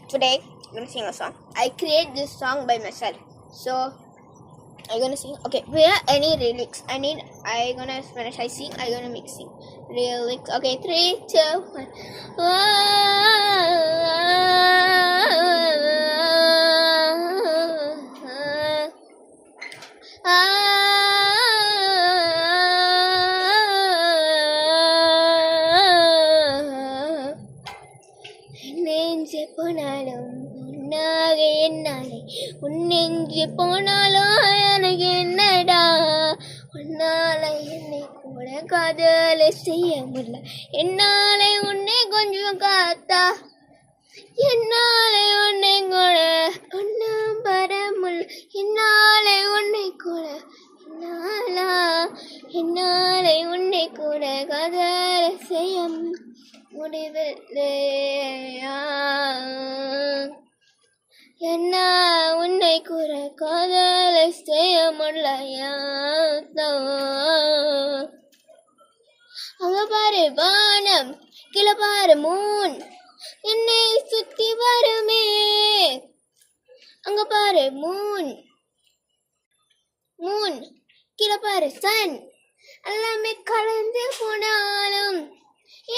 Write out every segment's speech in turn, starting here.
today I'm gonna sing a song. I create this song by myself. So I'm gonna sing. Okay, where any lyrics? When I sing, I'm gonna mix sing lyrics. Okay, 3, 2, 1. நெஞ்சு போனாலும் உன்னாக என்னாலே உன் நெஞ்சு போனாலும் எனக்கு என்னடா உன்னால என்னை கூட காதல் செய்ய முடியல என்னாலே உன்னை கொஞ்சம் காத்தா என்னாலே உன்னை கூட ஒன்றும் பரமுல் என்னாலே உன்னை கூட என்னாலே உன்னை கூட காதல் செய்ய முடிவில்லையா என்ன உன்னை கூட காதலை செய்ய முடியலையா அங்க பாரு வானம் கீழே பாரு மூன் என்னை சுத்தி வருமே அங்க பாரு மூன் கீழே பாரு சன் எல்லாமே கலந்து போனாலும்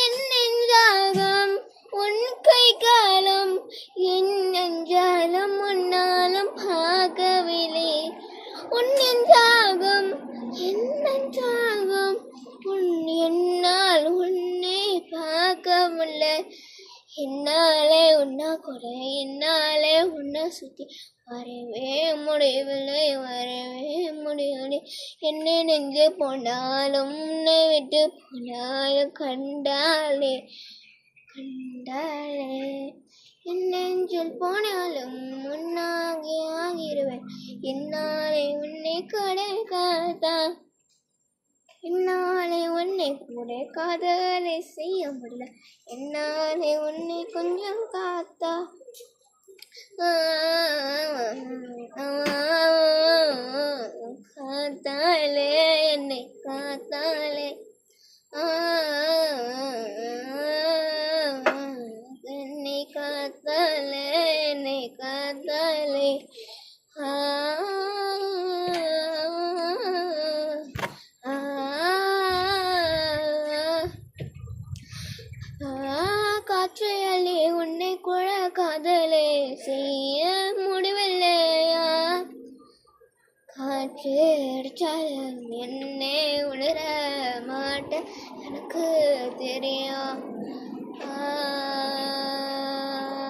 என் நெஞ்சாகம் உன் கை காலம் என் நெஞ்சாலும் உன்னாலும் ஆகவில்லை உன் நெஞ்சாகம் என்னால் உன்னை பார்க்கவில்ல என்னாலே உன்னா கூட என்னாலே உன்னை சுற்றி வரவே முடியவில்லை என்னை நெஞ்சு போனாலும் உன்னை விட்டு போனாலும் கண்டாலே என் நெஞ்சில் போனாலும் உன்னாகி ஆகிடுவேன் என்னாலே உன்னை கடை காத்தா என்னாலே உன்னை கூட காதலை செய்ய முடியல என்னாலே உன்னை கொஞ்சம் காத்தா காத்தாலே என்னை காத்தாலே என்னை காத்தாலே காற்று அள்ளி உன்னை கூட காதலே செய்ய முடிவில்லையா காற்று அடிச்சாலும் என்னை உணர மாட்டேன் எனக்கு தெரியும்